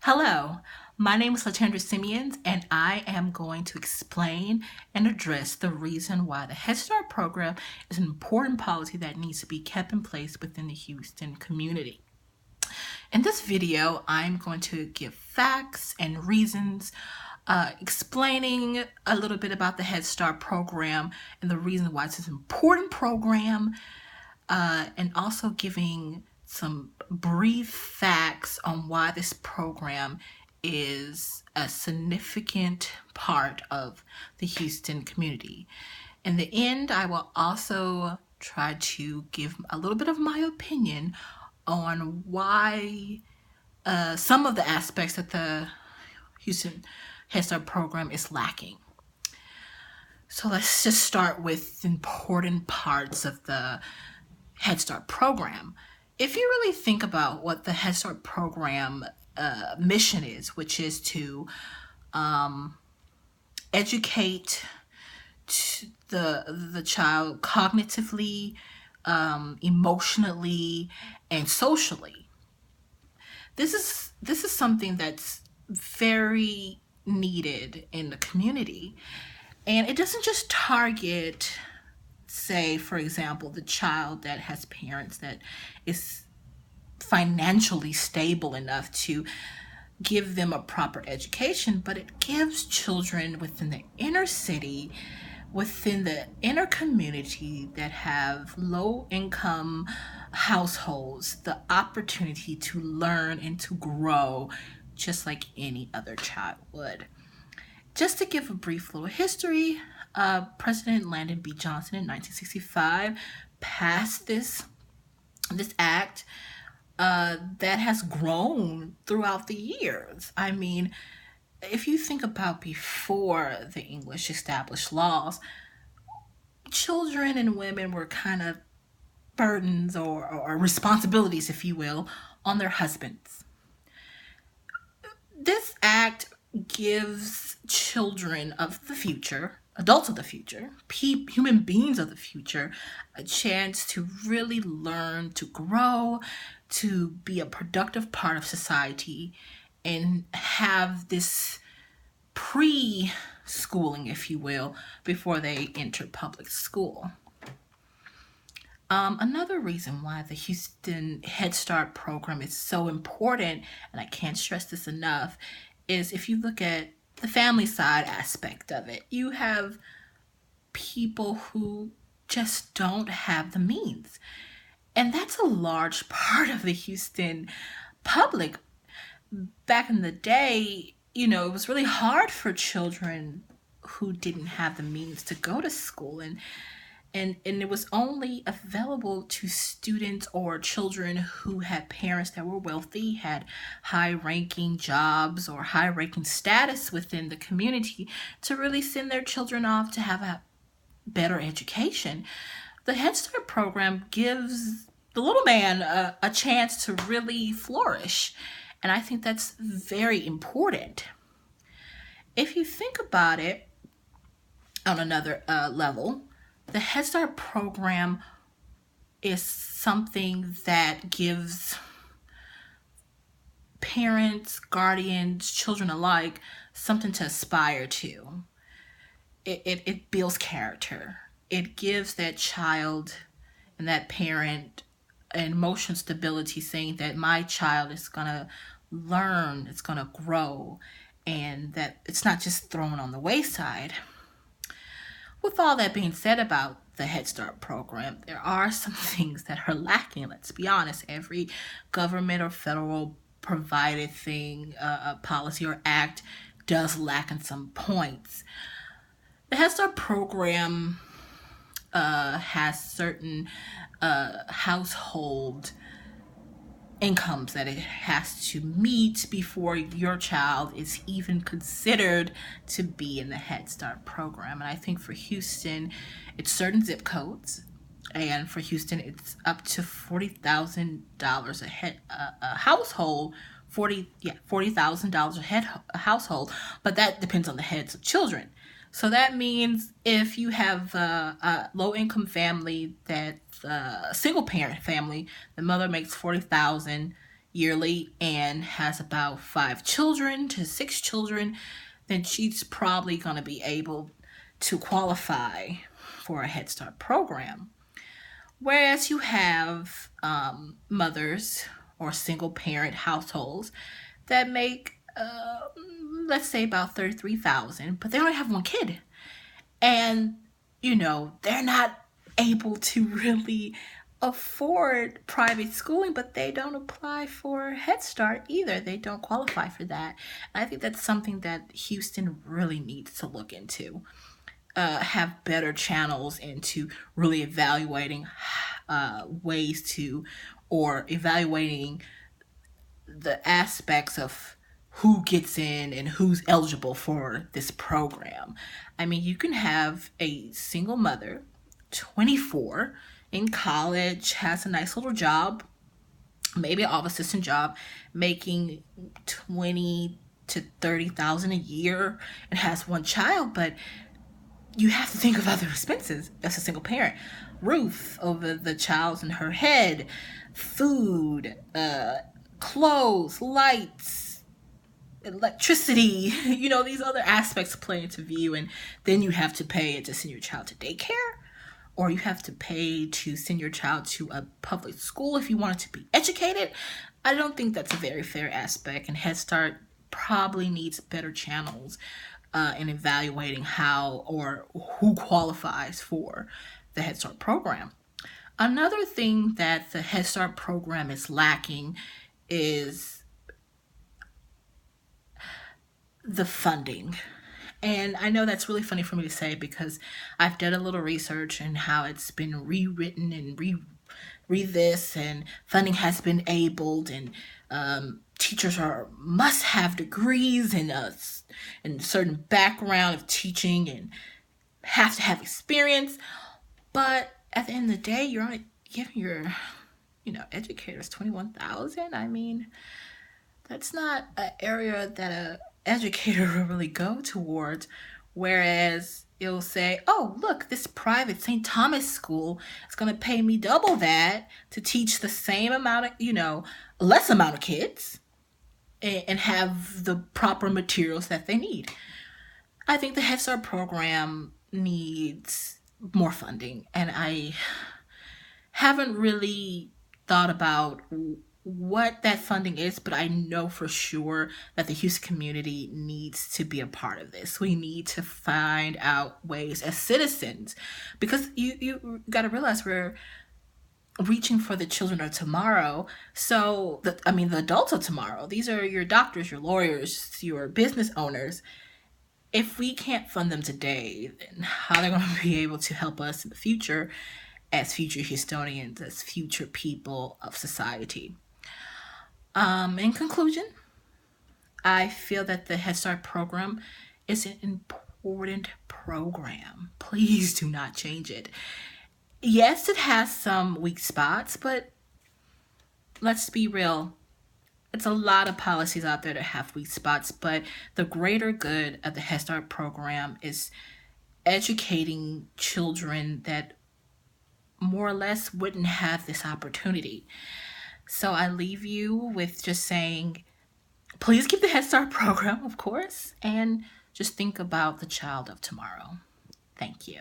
Hello, my name is Latendra Simeons, and I am going to explain and address the reason why the Head Start program is an important policy that needs to be kept in place within the Houston community. In this video, I'm going to give facts and reasons, explaining a little bit about the Head Start program and the reason why it's an important program, and also giving some brief facts on why this program is a significant part of the Houston community. In the end, I will also try to give a little bit of my opinion on why some of the aspects that the Houston Head Start program is lacking. So let's just start with important parts of the Head Start program. If you really think about what the Head Start program mission is, which is to educate the child cognitively, emotionally, and socially, this is something that's very needed in the community, and it doesn't just target, say, for example, the child that has parents that is financially stable enough to give them a proper education, but it gives children within the inner city, within the inner community that have low income households, the opportunity to learn and to grow just like any other child would. Just to give a brief little history, President Lyndon B. Johnson in 1965 passed this act that has grown throughout the years. I mean, if you think about before the English established laws, children and women were kind of burdens or responsibilities, if you will, on their husbands. This act gives children of the future, adults of the future, human beings of the future, a chance to really learn, to grow, to be a productive part of society, and have this pre-schooling, if you will, before they enter public school. Another reason why the Houston Head Start program is so important, and I can't stress this enough, is if you look at the family side aspect of it, you have people who just don't have the means. And that's a large part of the Houston public. Back in the day, it was really hard for children who didn't have the means to go to school, and it was only available to students or children who had parents that were wealthy, had high-ranking jobs or high-ranking status within the community to really send their children off to have a better education. The Head Start program gives the little man a chance to really flourish, and I think that's very important. If you think about it on another level, the Head Start program is something that gives parents, guardians, children alike something to aspire to. It builds character. It gives that child and that parent an emotional stability, saying that my child is going to learn, it's going to grow, and that it's not just thrown on the wayside. With all that being said about the Head Start program, there are some things that are lacking. Let's be honest. Every government or federal provided thing, policy or act does lack in some points. The Head Start program has certain household incomes that it has to meet before your child is even considered to be in the Head Start program. And I think for Houston, it's certain zip codes. And for Houston, it's up to $40,000 a head, a household. $40,000 a household, but that depends on the heads of children. So that means if you have a low-income family, that's a single-parent family, the mother makes $40,000, yearly and has about 5 children to 6 children, then she's probably going to be able to qualify for a Head Start program. Whereas you have mothers or single parent households that make, let's say, about 33,000, but they only have one kid, and they're not able to really afford private schooling, but they don't apply for Head Start either. They don't qualify for that. And I think that's something that Houston really needs to look into. Have better channels into really evaluating ways to, or evaluating the aspects of who gets in and who's eligible for this program. I mean, you can have a single mother, 24, in college, has a nice little job, maybe an office assistant job, making 20 to 30,000 a year, and has one child, but you have to think of other expenses as a single parent. Roof over the child's and her head, food, clothes, lights, electricity, these other aspects play into view. And then you have to pay to send your child to daycare, or you have to pay to send your child to a public school if you want it to be educated. I don't think that's a very fair aspect, and Head Start probably needs better channels in evaluating how or who qualifies for the Head Start program. Another thing that the Head Start program is lacking is the funding. And I know that's really funny for me to say because I've done a little research and how it's been rewritten and read this, and funding has been abled, and teachers must have degrees and certain background of teaching and have to have experience. But at the end of the day, you're only giving your educators 21,000. I mean, that's not an area that a educator will really go towards. Whereas it'll say, oh, look, this private St. Thomas school is going to pay me double that to teach the same amount of, less amount of kids and have the proper materials that they need. I think the Head Start program needs more funding, and I haven't really thought about what that funding is, but I know for sure that the Houston community needs to be a part of this. We need to find out ways as citizens, because you got to realize we're reaching for the children of tomorrow. So the adults of tomorrow. These are your doctors, your lawyers, your business owners. If we can't fund them today, then how are they going to be able to help us in the future as future Houstonians, as future people of society? In conclusion, I feel that the Head Start program is an important program. Please do not change it. Yes, it has some weak spots, but let's be real. It's a lot of policies out there that have weak spots, but the greater good of the Head Start program is educating children that more or less wouldn't have this opportunity. So I leave you with just saying, please keep the Head Start program, of course, and just think about the child of tomorrow. Thank you.